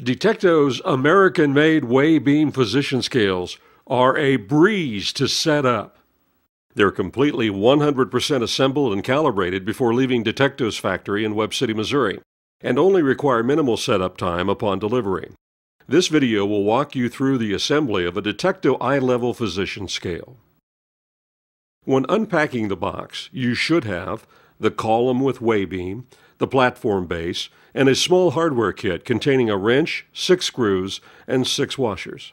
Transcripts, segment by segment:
Detecto's American-made weigh beam physician scales are a breeze to set up. They're completely 100% assembled and calibrated before leaving Detecto's factory in Webb City, Missouri, and only require minimal setup time upon delivery. This video will walk you through the assembly of a Detecto eye-level physician scale. When unpacking the box, you should have the column with weigh beam, the platform base, and a small hardware kit containing a wrench, 6 screws, and 6 washers.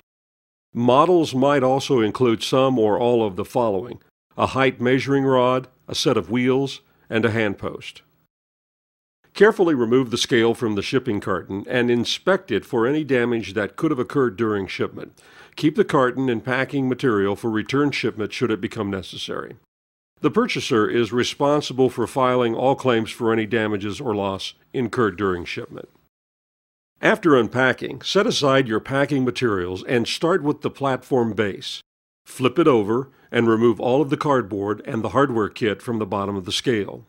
Models might also include some or all of the following: a height measuring rod, a set of wheels, and a hand post. Carefully remove the scale from the shipping carton and inspect it for any damage that could have occurred during shipment. Keep the carton and packing material for return shipment should it become necessary. The purchaser is responsible for filing all claims for any damages or loss incurred during shipment. After unpacking, set aside your packing materials and start with the platform base. Flip it over and remove all of the cardboard and the hardware kit from the bottom of the scale.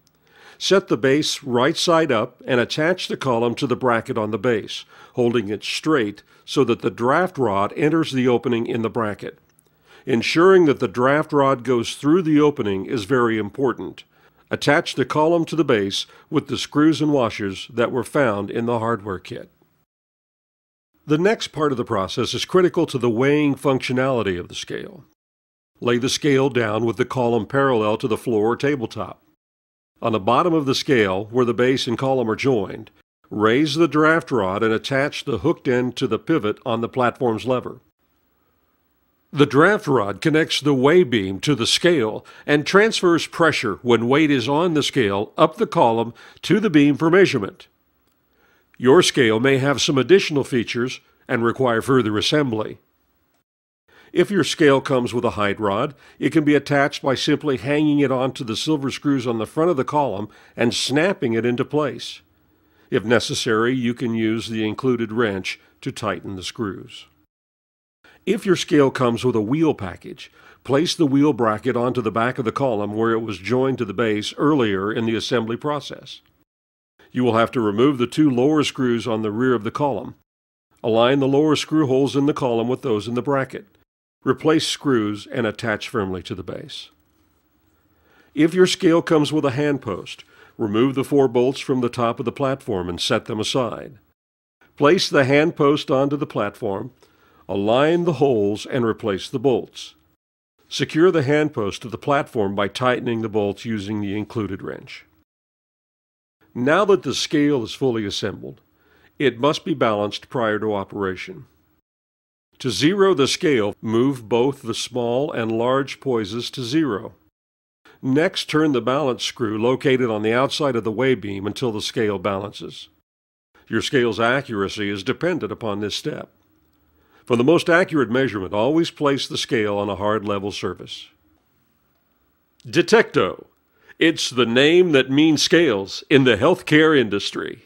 Set the base right side up and attach the column to the bracket on the base, holding it straight so that the draft rod enters the opening in the bracket. Ensuring that the draft rod goes through the opening is very important. Attach the column to the base with the screws and washers that were found in the hardware kit. The next part of the process is critical to the weighing functionality of the scale. Lay the scale down with the column parallel to the floor or tabletop. On the bottom of the scale, where the base and column are joined, raise the draft rod and attach the hooked end to the pivot on the platform's lever. The draft rod connects the weigh beam to the scale and transfers pressure when weight is on the scale up the column to the beam for measurement. Your scale may have some additional features and require further assembly. If your scale comes with a height rod, it can be attached by simply hanging it onto the silver screws on the front of the column and snapping it into place. If necessary, you can use the included wrench to tighten the screws. If your scale comes with a wheel package, place the wheel bracket onto the back of the column where it was joined to the base earlier in the assembly process. You will have to remove the 2 lower screws on the rear of the column. Align the lower screw holes in the column with those in the bracket. Replace screws and attach firmly to the base. If your scale comes with a hand post, remove the 4 bolts from the top of the platform and set them aside. Place the hand post onto the platform, align the holes and replace the bolts. Secure the hand post to the platform by tightening the bolts using the included wrench. Now that the scale is fully assembled, it must be balanced prior to operation. To zero the scale, move both the small and large poises to 0. Next, turn the balance screw located on the outside of the weigh beam until the scale balances. Your scale's accuracy is dependent upon this step. For the most accurate measurement, always place the scale on a hard level surface. Detecto. It's the name that means scales in the healthcare industry.